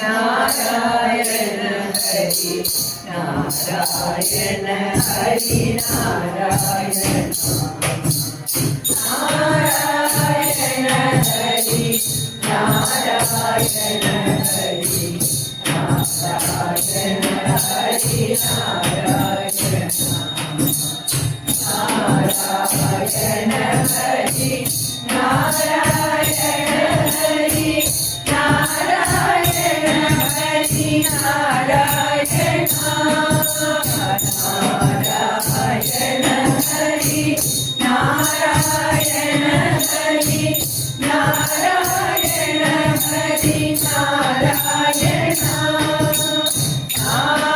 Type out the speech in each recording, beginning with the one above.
நாராயண ஹரி நாராயண ஹரி நாராயண நாராயண ஹரி நாராயண ஹரி நாராயண ஹரி நாராயண நாராயண ஹரி நாராயண ஹரி நாராயண ஹரி நாராயண நாராயண ஹரி நாராயண ஹரி நாராயண ஹரி நாராயண நாராயண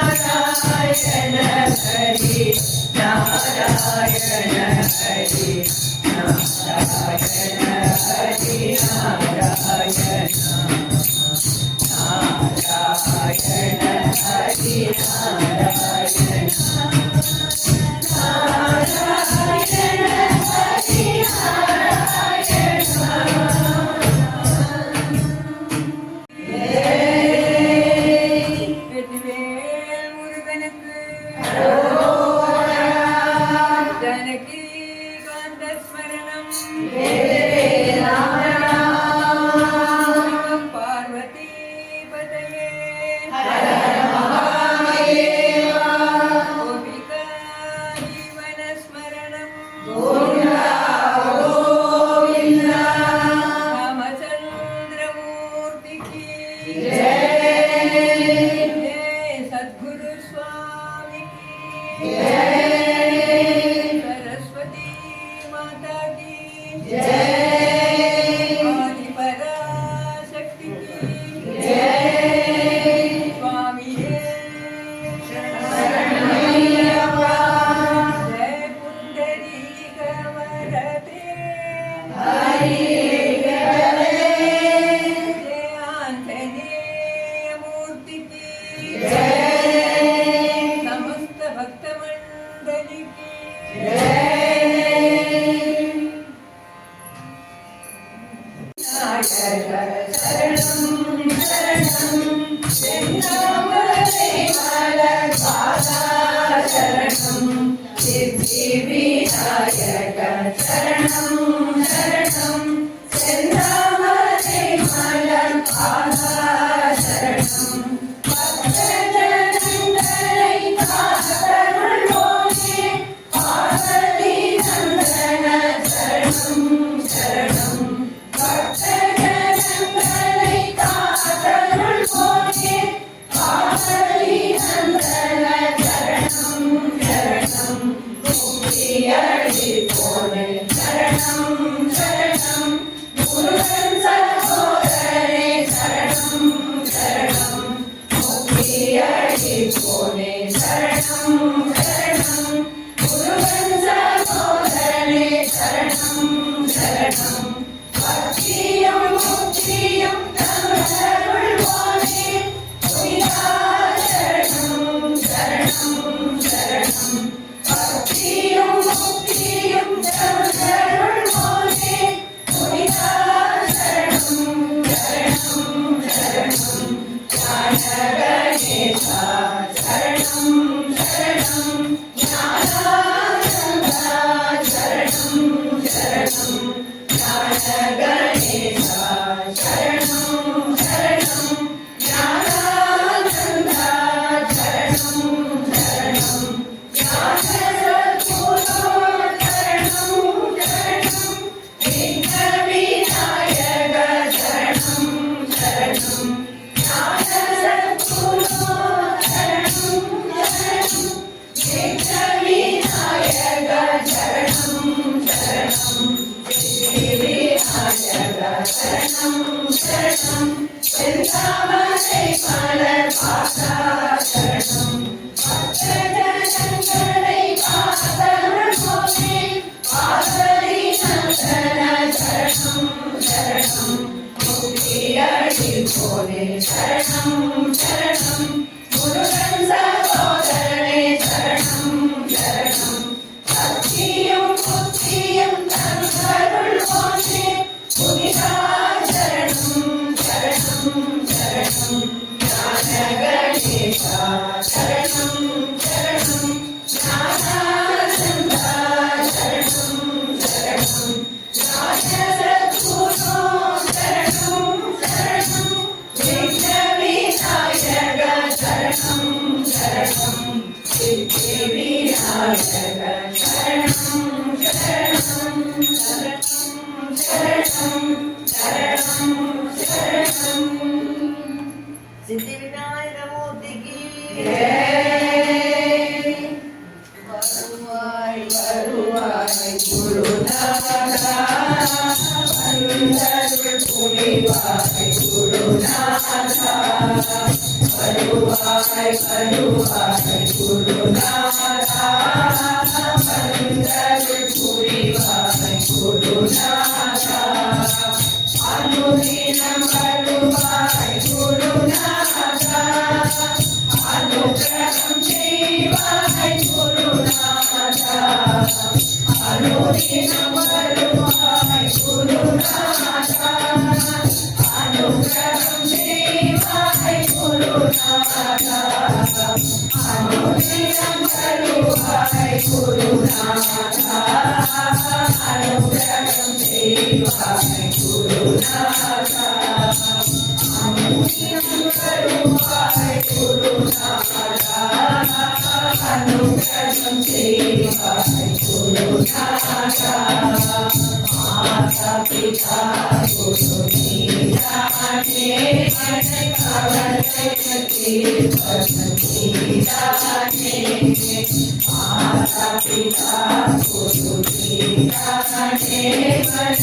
ஹரி நாராயண ஹரி நாராயண ஹரி நாராயண நாராயண ஹரி நாராயண நாராயண ஹரி சரணம் गणेशा शरणं शरणं ज्ञानानन्दा शरणं शरणं राजसद्गुरो शरणं शरणं विघ्नविनायक शरणं शरणं सिद्धिविनायक शरणं शरणं शरणं शरणं शरणं सिद्धिविनायक मूर्ति की வருவாய் வருவாய் குருநாதா வந்தருள் புரிவாய் குருநாதா வருவாய் வருவாய் குருநாதா வந்தருள் புரிவாய் குருநாதா அனுதினம் வருவாய் குருநாதா अनुग्रहं देवाय गुरुनाथा अनुदिनं वरुवाय गुरुनाथा अनुग्रहं देवाय गुरुनाथा अनुदिनं वरुवाय गुरुनाथा अनुग्रहं देवाय गुरुनाथा अनुदिनं वरुवाय गुरुनाथा अनुग्रहं देवाय गुरुनाथा माता पिता गुरुनीदाने कीर्तनीदाने माता पिता गुरुनीदाने कीर्तनीदाने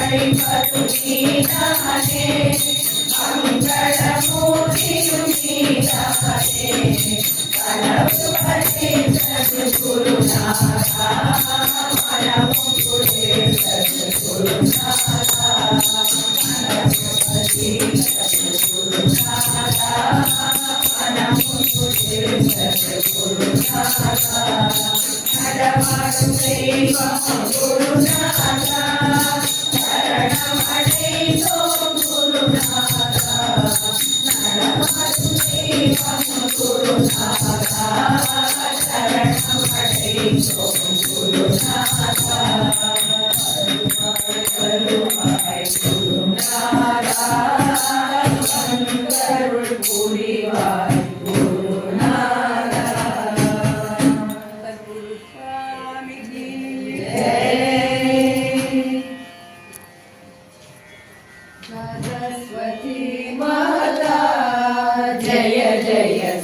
हरे प्रभुनीदाने मंगलमूर्ति सुनीदाने हरे प्रभुनीदाने मंगलमूर्ति सुनीदाने गुरुनाथा सरस्वती माता जय जय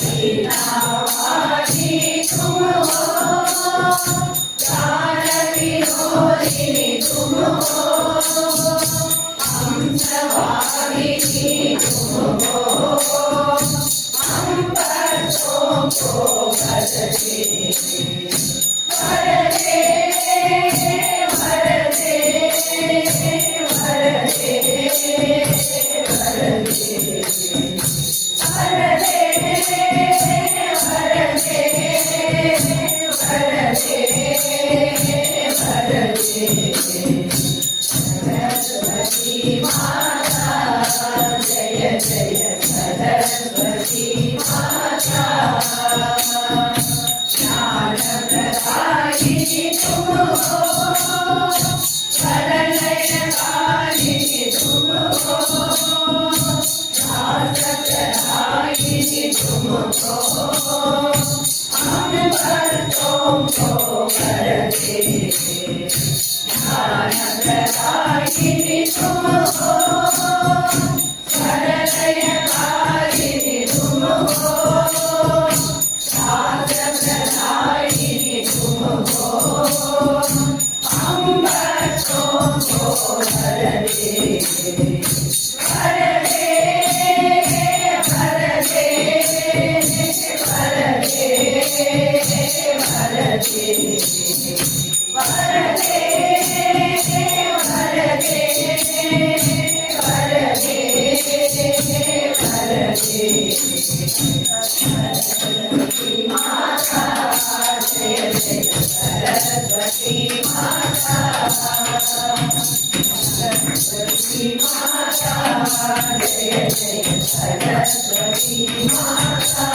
लीलावादी तुम हो, ज्ञान विनोदिनी तुम हो, हंसवाहिनी तुम हो, हम भक्तों को भजते वरदे वरदे वरदे सरस्वती माता जय जय सरस्वती माता ज्ञान प्रदायिनी तुम हो, प्रलयकारिणी तुम हो, प्रदायिनी तुम हो, हम भक्तों को वरदे ज्ञान प्रदायिनी तुम हो, प्रलयकारिणी तुम हो, प्रदायिनी तुम हो, हम भक्तों को वरदे वरदे वरदे वरदे वरदे वरदे सरस्वती माता जय जय सरस्वती माता, सरस्वती माता जय जय सरस्वती माता,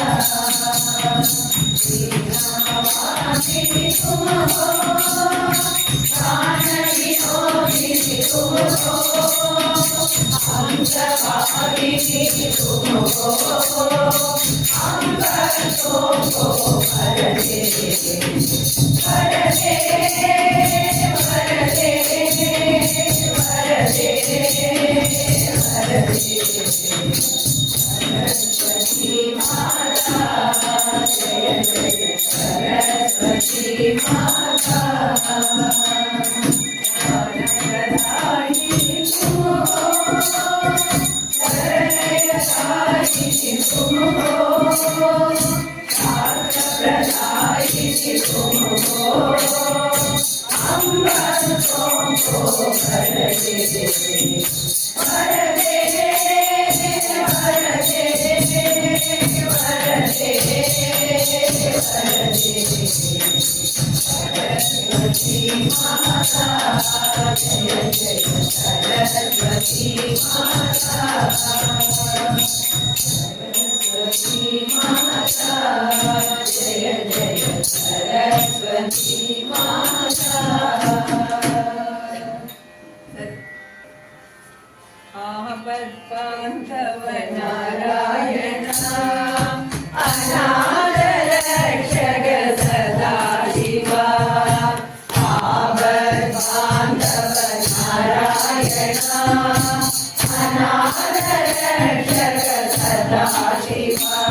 लीलावादिनी तुम हो, ज्ञान विनोदिनी तुम हो, हंसवाहिनी तुम हो, हम भक्तों को वरदे वरदे वरदे वरदे वरदे सरस्वती माता जय जय सरस्वती माता, प्रदायिनी तुम हो, प्रलयकारिणी तुम हो, प्रदायिनी तुम हो, हम भक्तों को वरदे वरदे वरदे वरदे सरस्वती माता जय जय सरस्वती माता, सरस्वती माता जय जय सरस्वती माता। आपद्बान्धव नारायण अनाथ रक्षक सदा शिवा, आपद्बान्धव नारायण अनाथ रक्षक सदा शिवा,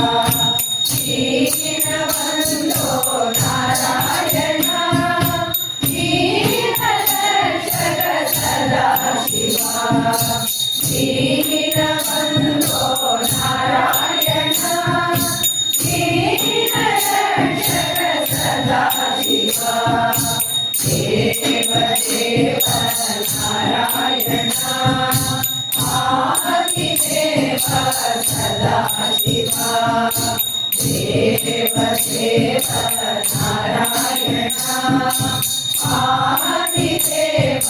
दीनबन्धो नारायण दीनरक्षक सदा शिवा, दीनबन्धो नारायण दीनरक्षक सदा शिवा, देव देव नारायण आदिदेव सदा शिवा, देव देव नारायण आदिदेव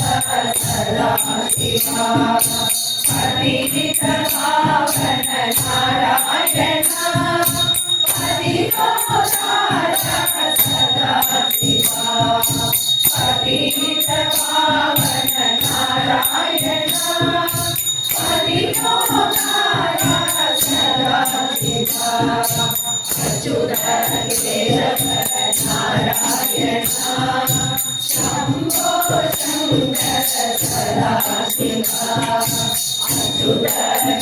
सदा शिवा, पतित पावन नारायण पतितोद्धारक सदा शिवा, पतित पावन नारायण पतितोद्धारक सदा शिवा, अच्युत नारायण शम्भो शङ्कर सदा शिवा, अच्युत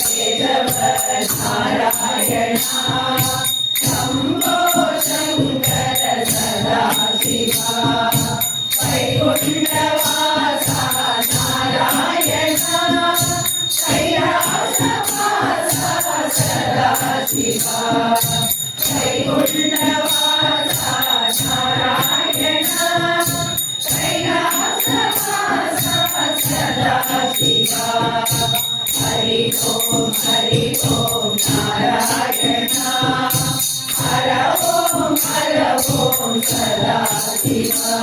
केशव नारायण शम्भो शङ्कर सदा शिवा वैकुण्ठवासा नारायण कैलासवासा सदा शिवा वैकुण्ठवासा नारायण कैलासवासा सदा शिवा हरि ओम नारायण हर ओम सदा शिवा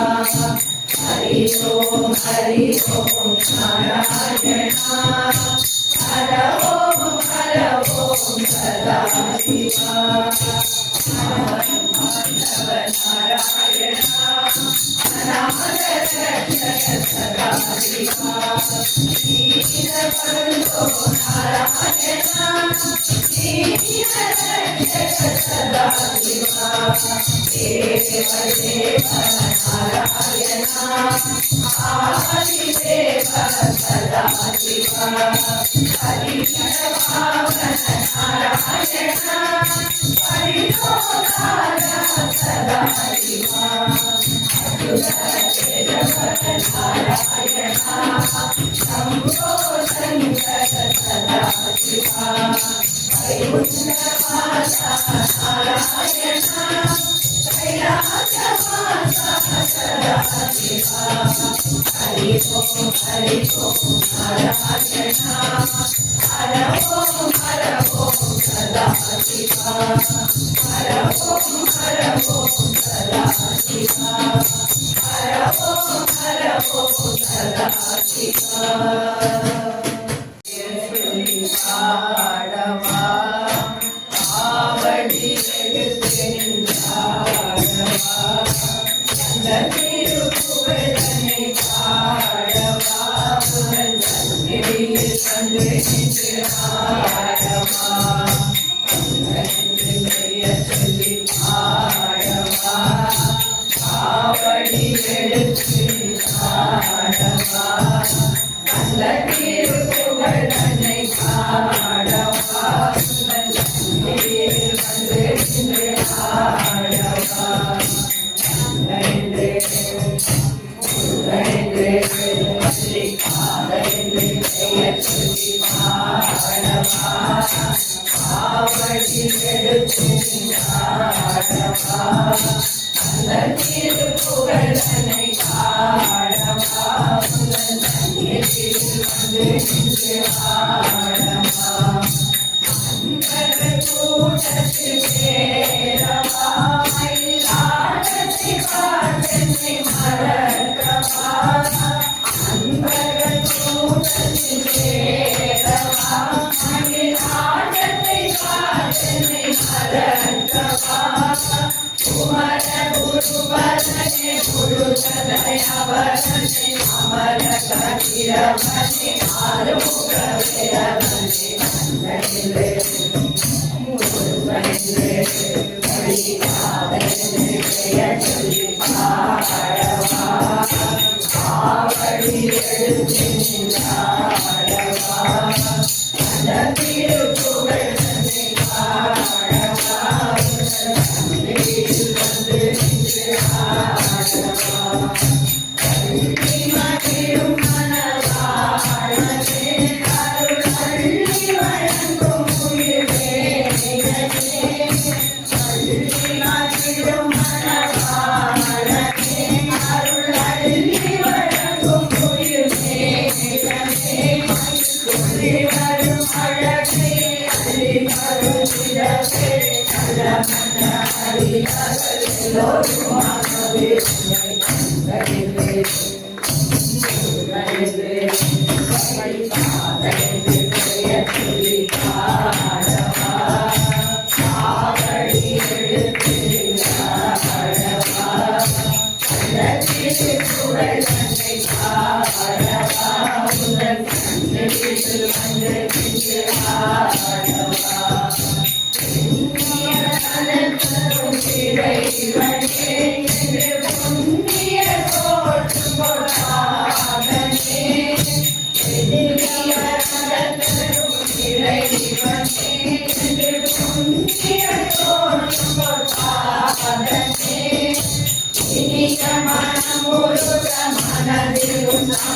हरि ओम नारायण हर ओम सदा शिवा नारायण नाम सदा शिवा सदा शिवा देव नारायण आदिदेव सदा शिवा हरिहरवाहन नारायण हरिलोकाय सदा शिवा नारायण शम्भो शङ्कर सदा शिवा वैकुण्ठवासा नारायण कैलासवासा सदा शिवा हरि ओम नारायण हर ओम सदा शिवा हर ओम सदा शिवा हर ओम सदा शिवा பாடவா ஆவடி எடுத்தென்றாடவா அந்த திருப்புகழனை பாடவா புகழ் சந்நிதியில் கண்டு நின்று ஆடவா சொல்லி பாடவா ஆவடி எடுத்து ஆடவா அந்த திருப்புகழனை பாடவா சந்நிதியில் கண்டு நின்று ஆடவா ஆவடி எடுத்து ஆடவா அந்த திருப்புகழனை பாடவா சந்நிதியில் கண்டு நின்று ஆடவா கூட்டத்தில் சேரவா மயிலாடத்தை பார்த்தென்னை மறக்கவா அன்பர்கள் கூட்டத்தில் சேரவா மயிலாடத்தை பார்த்தென்னை மறக்கவா குமர குருபரனே குருதயாவரனே அமர கதிரவனே ஆறுமுக வேரவனே கண்ணனிலே முருகனிலே கலிகாதனிலே பெயர் சொல்லி பாடவா ஆவடி எடுத்து நின்றாடவா அந்த திருப்புகழனை பாடவா சந்நிதியில் வந்து நின்று ஆடவா மகிழும் மனவாழவே அருள் அள்ளி வழங்கும் உயிரே மகிழும் மனவாழவே அருள் அள்ளி வழங்கும் உயிரே சொல்லி வரும் அழகே அள்ளி வரும் சிறப்பே நல்ல ஹரிஹரல் எல்லோருமாகவே இறைவனே என்று புண்ணிய தோற்றம்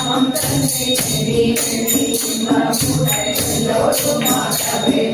நாமம் தன்னை எண்ணி எண்ணி இன்பமுடன் எல்லோரும் ஆகவே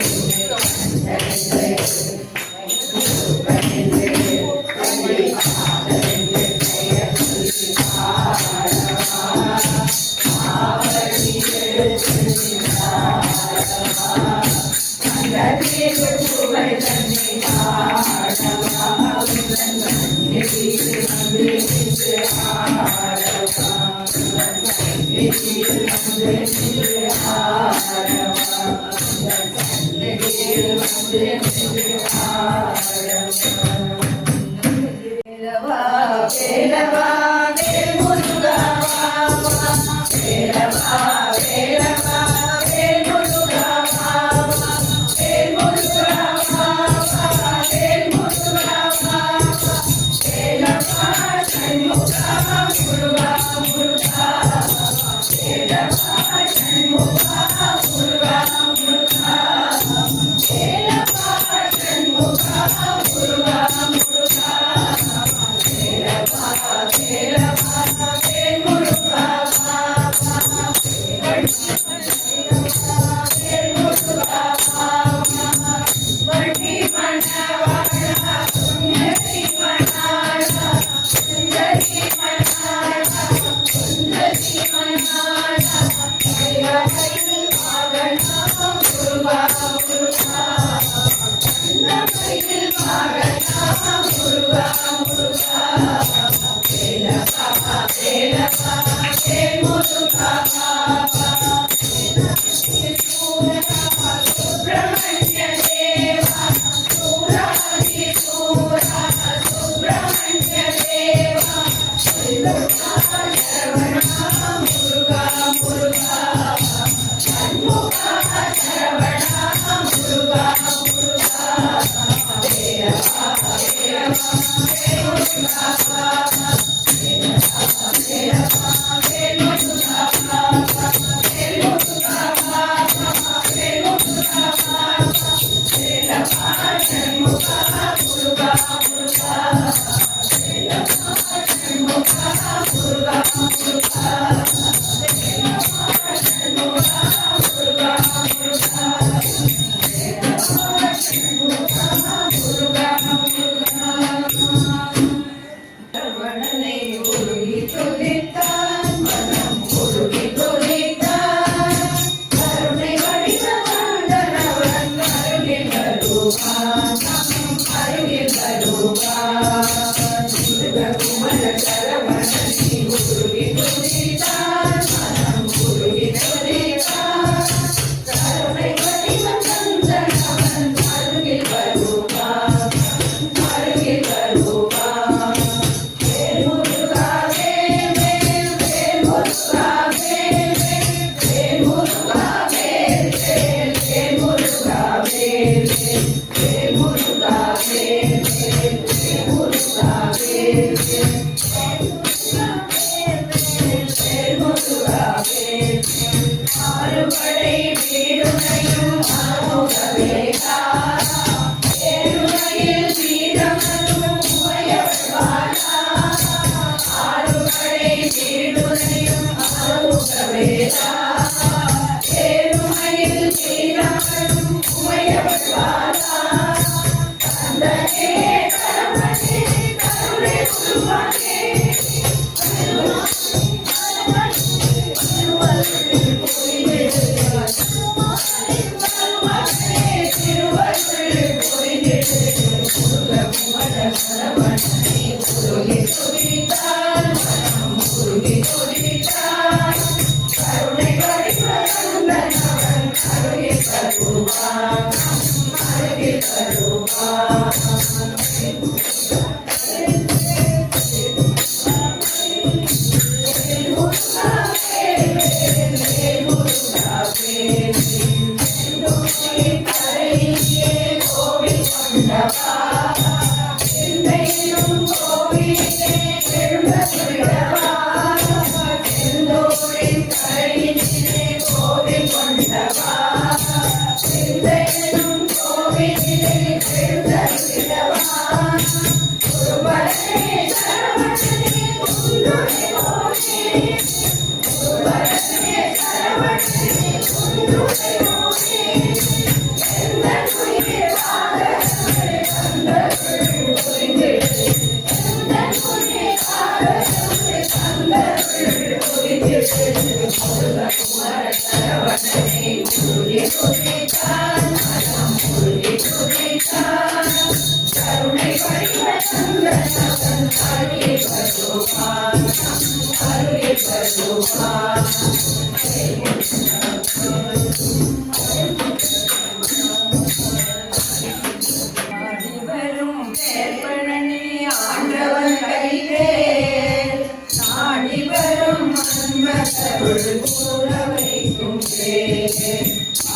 Thank you.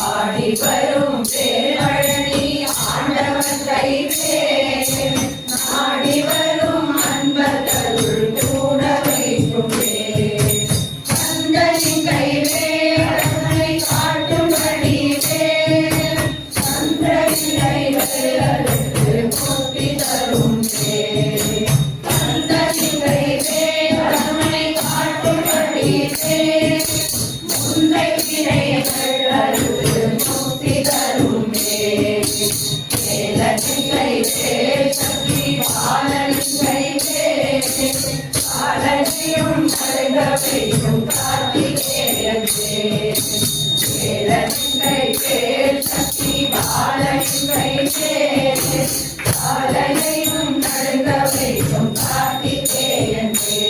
ஆடி வரும் பேரணி ஆண்டவன் கைவே நாடி வரும் அன்பர்களுள் கூட வைக்குமே கந்தனின் கைவே அதனை காட்டும்படிவே சந்திரனின் கைகளுக்கு முக்தி தரும் கந்தனின் கைவே அதனை காட்டும்படிவே முந்தை வினைகள் முக்தி தருமே சக்தி பாலனியும் நல்கவையும் கார்த்திகேயனே சக்தி பாலனையும் நல்கவையும் கார்த்திகேயனே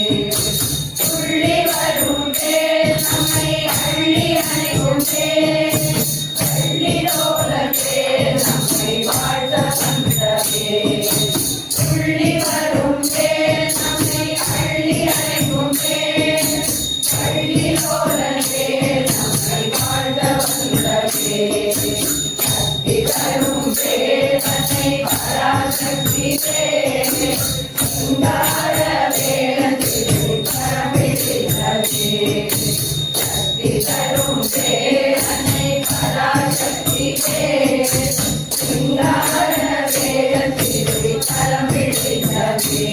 துள்ளி வரும் நம்மை அள்ளி அணைக்கும் பள்ளிலோலத்தே நம்மை வாழ்த்த வந்தவே துள்ளி வரும் நம்மை அள்ளி அணைக்கும் பள்ளிலோலத்தே நம்மை வாழ்த்த வந்தவே சக்தி தரும் தன்னை பராசக்தி சிங்கார வேலத்திலே பரமிழித்தவே சக்தி தரும் அன்னை பராசக்தி சிங்கார வேலத்திலே பரமிழித்தவே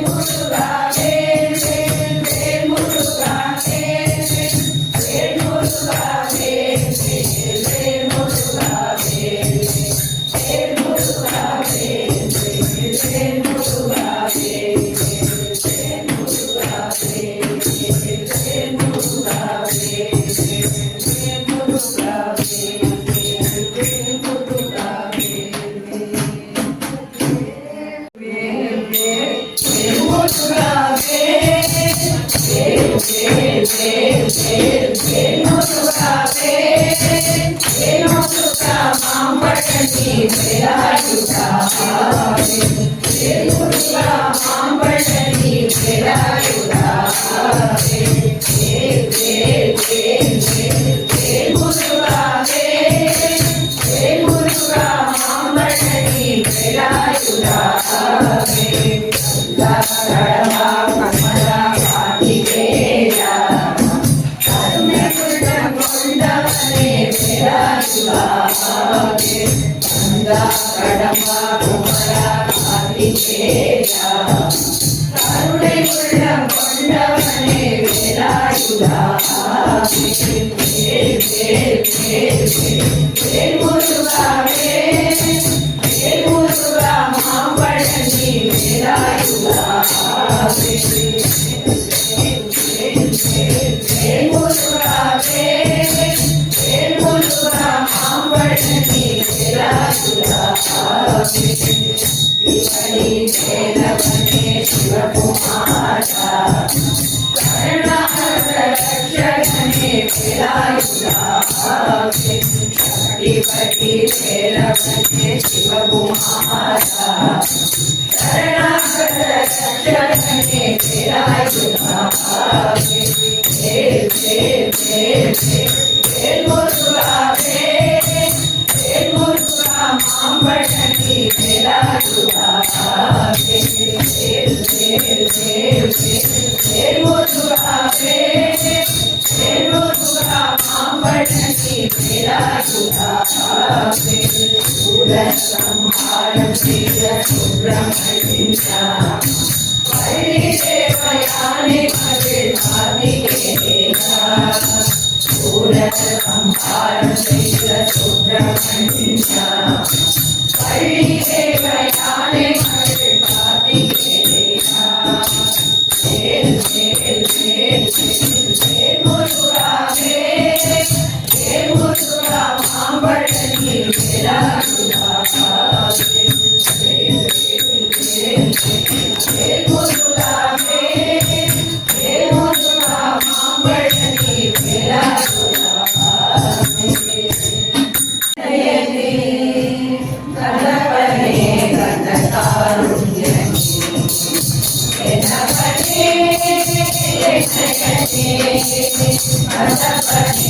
முருகாவே முருகாவே முருகாவே கருணை உள்ளம் கொண்டவனே வேலாயுதா முருகாவே முருகா மாம்பழனி வேலாயுதா முருகாவே முருகா மாம்பழனி வேலாயுதா சிவகுமாரா கருணாகரட்சகனே வேலாயுதா அதிபதி வேலவனே சிவகுமாரா கருணாகரட்சகனே வேலாயுதா முருகாவே முருகா மாம்பழனி வேலாயுதா முருகாவே முருகா மாம்பழனி வேலாயுதா சம்ஹாரம் செய்த சுப்பிரமணியா பள்ளி தேவயானே மகள் கார்த்திகேயா சம்ஹாரம் செய்த சுப்பிரமணியா பள்ளி தேவயானே மகள் கார்த்திகேயா முருகாவே முருகா மாம்பழனி வேலாயுதா Thank you.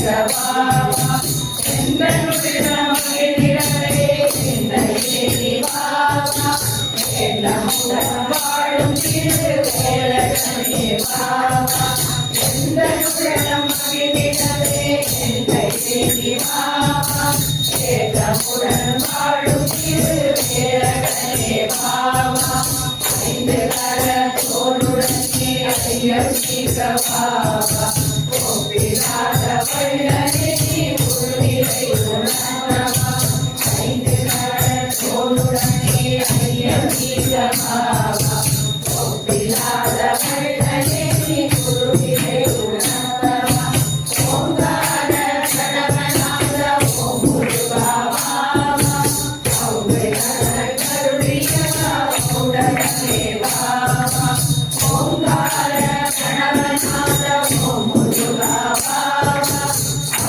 வாவா எந்தனுடன் மகிழ்ந்திடவே எந்தையே வாவா எல்லமுடன் வாழும் திருவேலகனே வாவா எந்தனுடன் மகிழ்ந்திடவே எந்தையே வாவா எல்லமுடன் வாழும் திருவேலகனே வாவா ஐந்து கரத்தோடுடன் ஐயர்வாவா கோபிலாத வள்ளலே உருவிலை உணர்வா ஐந்து கரத்தோடுடனே ஐயர்வாவா கோபிலாத வள்ளலே உருவிலை உணர்வா ஓங்கார கடமநாத ஓம் முருகாவாவா ஔவையான கருணியவா உடனே வாவா ஓங்கார கடமநாத ஓம் முருகாவாவா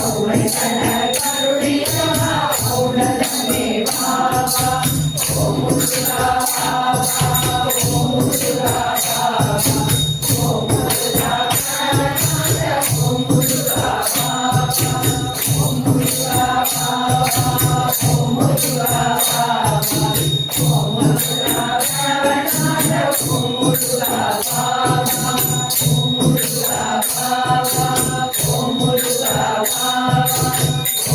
ஔவையான கருணியவா உடனே வாவா ஓம் முருகாவாவா ஓம் முருகாவாவா ஓம் முருகாநாத ஓம் முருகாவாவா ஓம் முருகாவாவா ஓம் முருகாவாவா ஓம் முருகாநாத ஓம் முருகாவாவா ஓம் முருகாவாவா ஓம் முருகாவாவா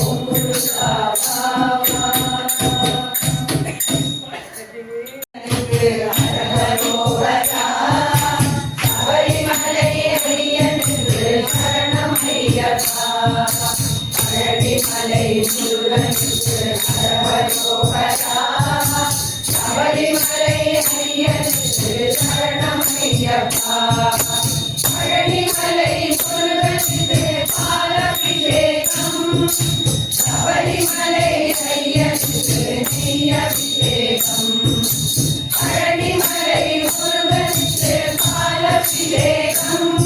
ஓம் முருகாவாவா ஹரஹரோவரா சபரிமலை ஐயனுக்கு சரணம் ஐயப்பா பழனிமலை முருகனுக்கு ஹரஹரோவரா சபரிமலை ஐயனுக்கு சரணம் ஐயப்பா பழனிமலை முருகனுக்கு பாலாபிஷேகம் சபரிமலை ஐயனுக்கு நெய்யபிஷேகம் பழனிமலை முருகனுக்கு பாலாபிஷேகம்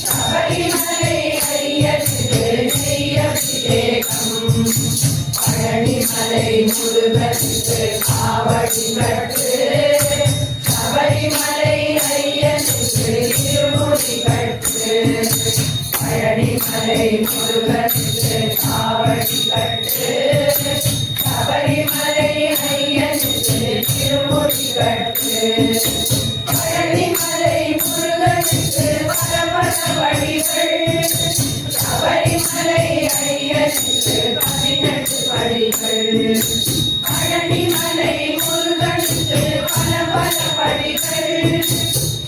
சபரிமலை ஐயனுக்கு நெய்யபிஷேகம் பழனிமலை முருகனுக்கு காவடி கட்டு சபரிமலை ஐயனுக்கு இருமுடி கட்டு பழனிமலை முருகனுக்கு காவடி கட்டு சபரிமலை ஐயனுக்கு இருமுடி கட்டு பழனிமலை முருகனுக்கு பரபர வழிகள் சபரிமலை ஐயனுக்கு 18 படிகள் பழனிமலை முருகனுக்கு பல பல படிகள்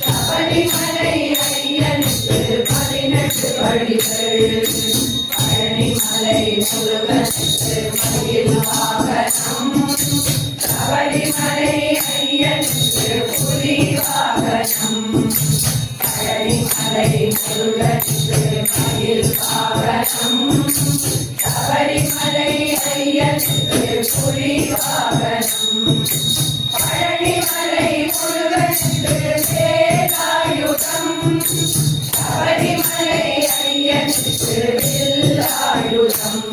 சபரிமலை ஐயனுக்கு 18 படிகள் பழனிமலை முருகனுக்கு மயில் வாகனம் சபரிமலை ஐயனுக்கு புலி வாகனம் பழனிமலை முருகனுக்கு மயில் வாகனம் சபரிமலை ஐயனுக்கு புலி வாகனம் பழனிமலை முருகனுக்கு வேலாயுதம் சபரிமலை ஐயனுக்கு வில்லாயுதம்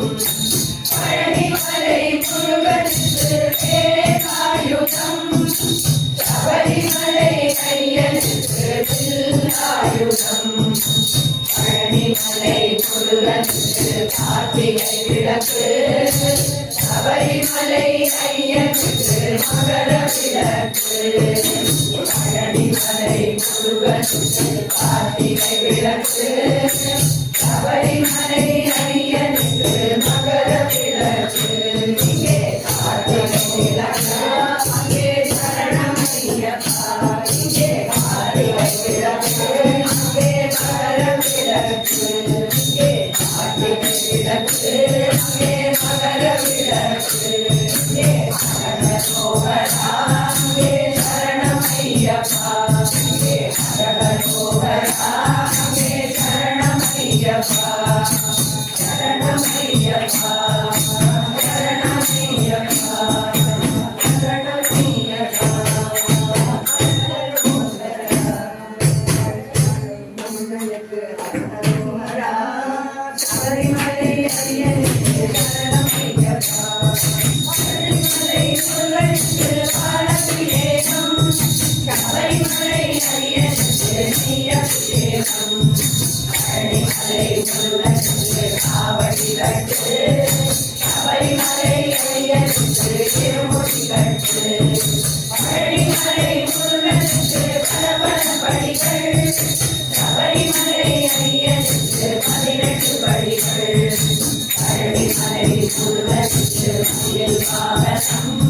பழனிமலை முருகனுக்கு வேலாயுதம் சபரிமலை ஐயனுக்கு வில்லாயுதம் பழனிமலை முருகனுக்கு கார்த்திகை விளக்கு சபரிமலை ஐயனுக்கு மகர விளக்கு பழனிமலை முருகனுக்கு கார்த்திகை விளக்கு சபரிமலை ஐயனுக்கு மகர விளக்கு இங்கே கார்த்திகை விளக்கு அங்கே சரணம் ஐயப்பா இங்கே கார்த்திகை விளக்கு அங்கே மகர விளக்கு இங்கே கார்த்திகை விளக்கு அங்கே மகர விளக்கு இங்கே ஹரஹரோவரா அங்கே சரணம் ஐயப்பா இங்கே ஹரஹரோவரா அங்கே சரணம் ஐயப்பா சரணம் ஐயப்பா சரணம் ஐயப்பா சரணம் ஐயப்பா சபரிமலை ஐயனுக்கு சரணம் ஐயப்பா பழனிமலை முருகனுக்கு பாலாபிஷேகம் சபரிமலை ஐயனுக்கு நெய்யபிஷேகம் பழனிமலை முருகனுக்கு காவடி கட்டு சபரிமலை ஐயனுக்கு திருமுடி கட்டு பழனிமலை முருகனுக்கு பல படிகள் சபரிமலை ஐயனுக்கு 18 படிகள் பழனிமலை முருகனுக்கு மயில் வாகனம்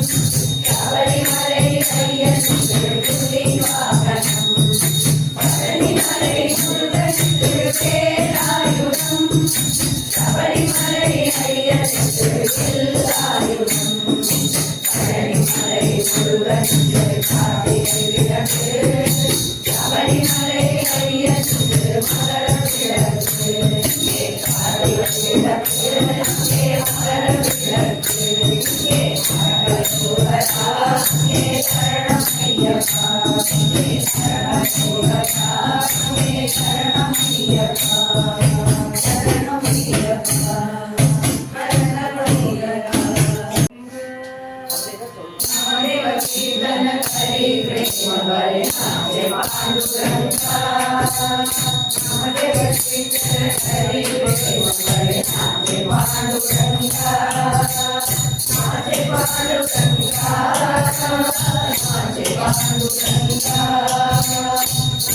சபரிமலை ஐயனுக்கு புலி வாகனம் பழனிமலை முருகனுக்கு வேலாயுதம் சபரிமலை ஐயனுக்கு வில்லாயுதம் பழனிமலை முருகனுக்கு கார்த்திகை விளக்கு சபரிமலை ஐயனுக்கு மகர விளக்கு கார்த்திகை விளக்கு மகர விளக்கு சரணம் ஐயப்பா சரணம் சரணம் ஐயப்பா சரணம் ஐயப்பா कीर्तन हरि कृष्ण हरे पांडुरंगा नामदेव कीर्तन हरि कृष्ण हरे पांडुरंगा नाचे पांडुरंगा नाचे पांडुरंगा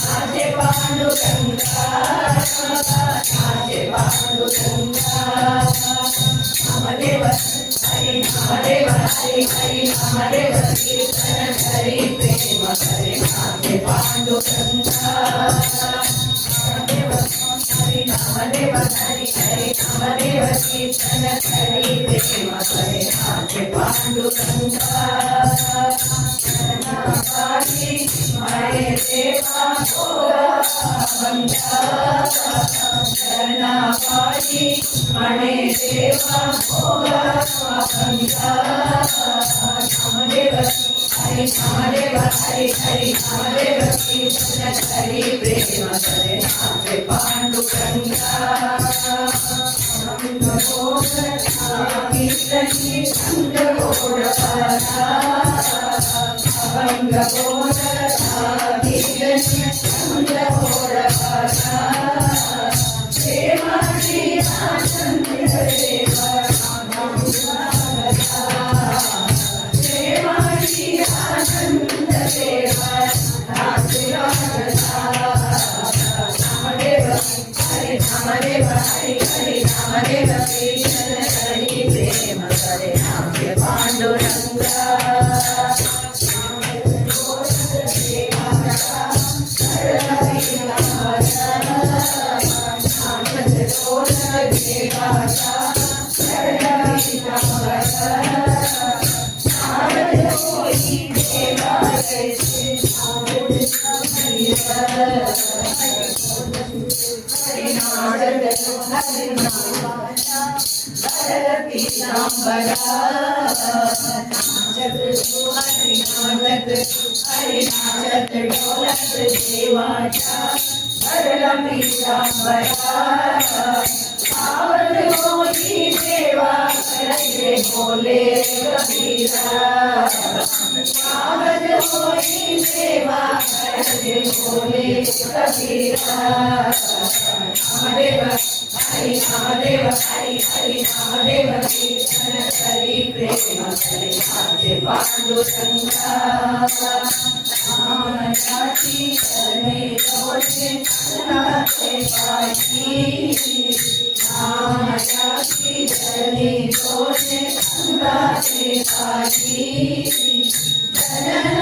नाचे पांडुरंगा नाचे पांडुरंगा नामदेव हरि नामदेव हरि हरि नामदेव कीर्तन हरि प्रेम हरि नामे पांडुरंगा नामदेव हरि नामदेव हरि हरि नामदेव कीर्तन हरि प्रेम हरि नामे पांडुरंगा शरणागति हरे देवा भोला बंदा शरणागति हरे देवा भोला बंदा नामदेव हरि नामदेव हरि हरि नामदेव कीर्तन हरि प्रेम हरे नामे पांडुरंगा नामदेव हरि हरि नामदेव कीर्तन हरि प्रेम हरे नामे पांडुरंगा बोले कबीरा बोले कबीरा नामदेव हरि नामदेव हरि हरि नामदेव कीर्तन हरि प्रेम हरि नामे पांडुरंगा नाम जाति करने दोषे नाते पाई नाम जाति करने दोषे नाते पाई जनन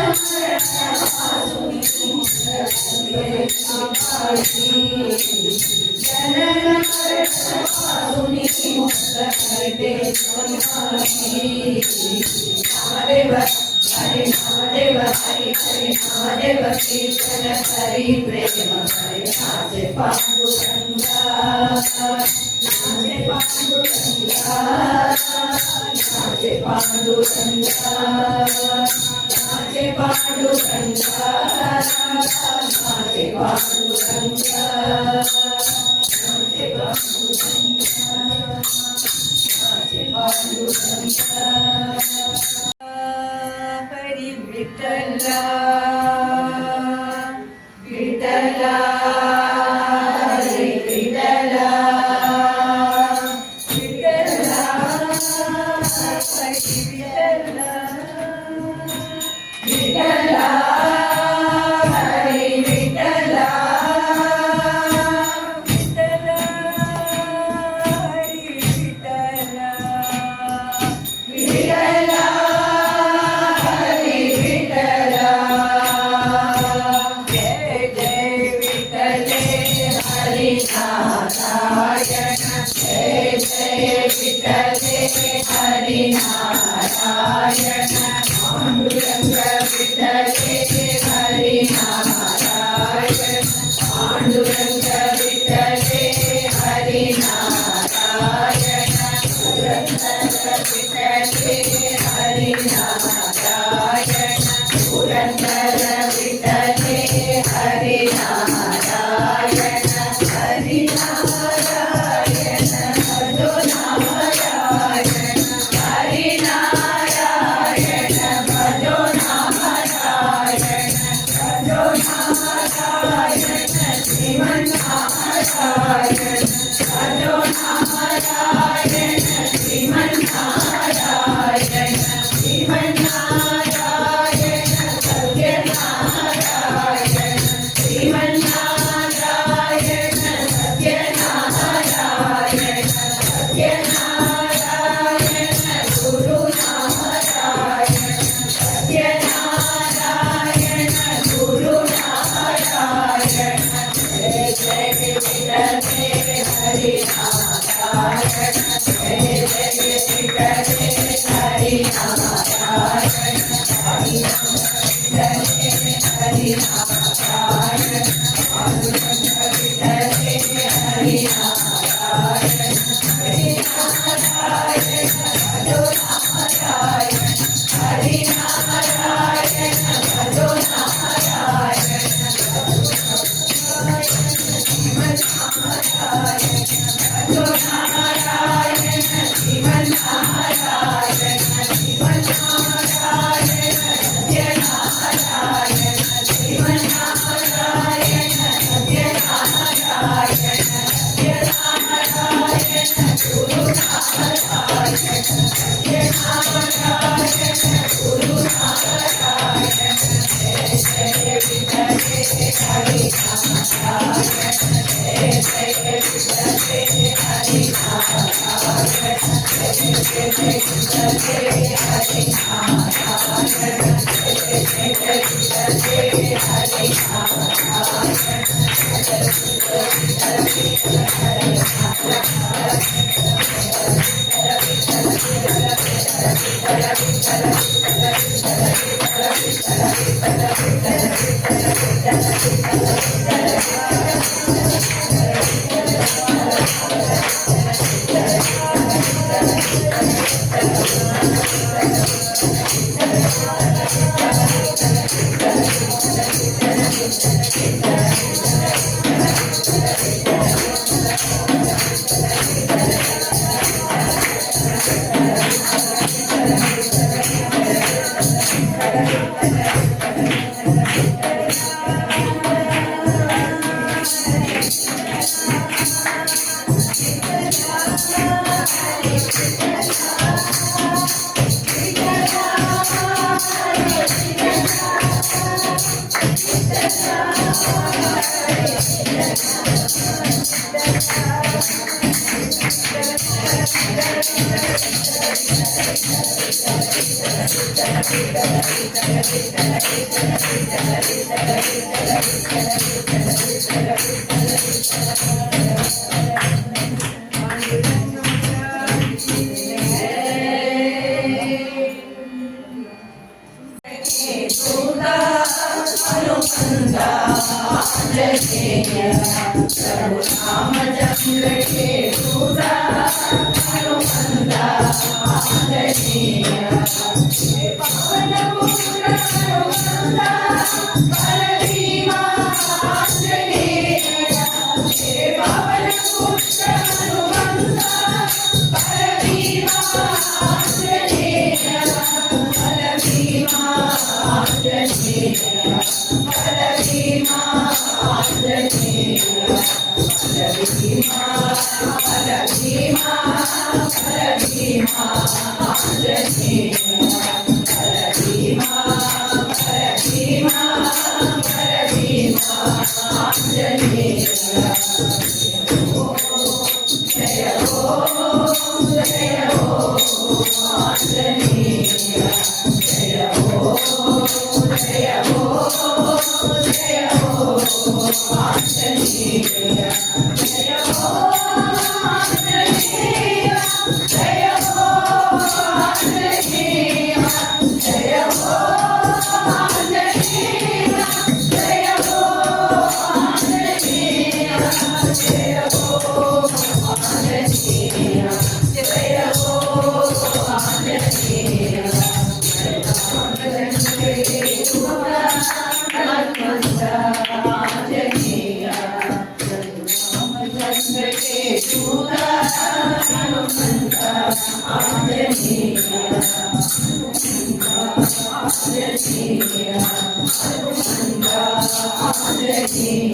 नामदेव हरि नामदेव हरि हरि नामदेव कीर्तन हरि प्रेम हरि नामे पांडुरंगा नामे पांडुरंगा नामे पांडुरंगा नामे पांडुरंगा नामे पांडुरंगा नामे पांडुरंगा हरि विठ्ठला विठ्ठला हरि विठ्ठला हरिनारायण पांडुरंग विठ्ठले हरिनारायण पांडुरंग विठ्ठले हरिनारायण पुरंदर विठ्ठले हरिनारायण पुरंदर विठ्ठले हरिनारायण हरिनारायण भजो नारायण हरिनारायण भजो नारायण भजो नारायण श्रीमन्नारायण भजो नारायण श्रीमन्नारायण श्रीमन्नारायण सत्यनारायण श्रीमन्नारायण सत्यनारायण सत्यनारायण गुरुनारायण सत्यनारायण गुरुनारायण जय जय विठ्ठले हरिनारायण जय जय विठ्ठले हरिनारायण हरिनारायण पांडुरंग विठ्ठले हरिनारायण हरिनारायण भजो नारायण हरिनारायण भजो नारायण श्रीमन्नारायण भजो नारायण श्रीमन्नारायण श्रीमन्नारायण सत्यनारायण श्रीमन्नारायण सत्यनारायण सत्यनारायण गुरुनारायण सत्यनारायण गुरुनारायण जय जय विठ्ठले हरिनारायण जय जय विठ्ठले हरिनारायण जय जय विठ्ठले हरिनारायण जय जय विठ्ठले తండ్రికి దూత హనుమంత ఆంజనేయ ఆంజనేయ హనుమంత ఆంజనేయ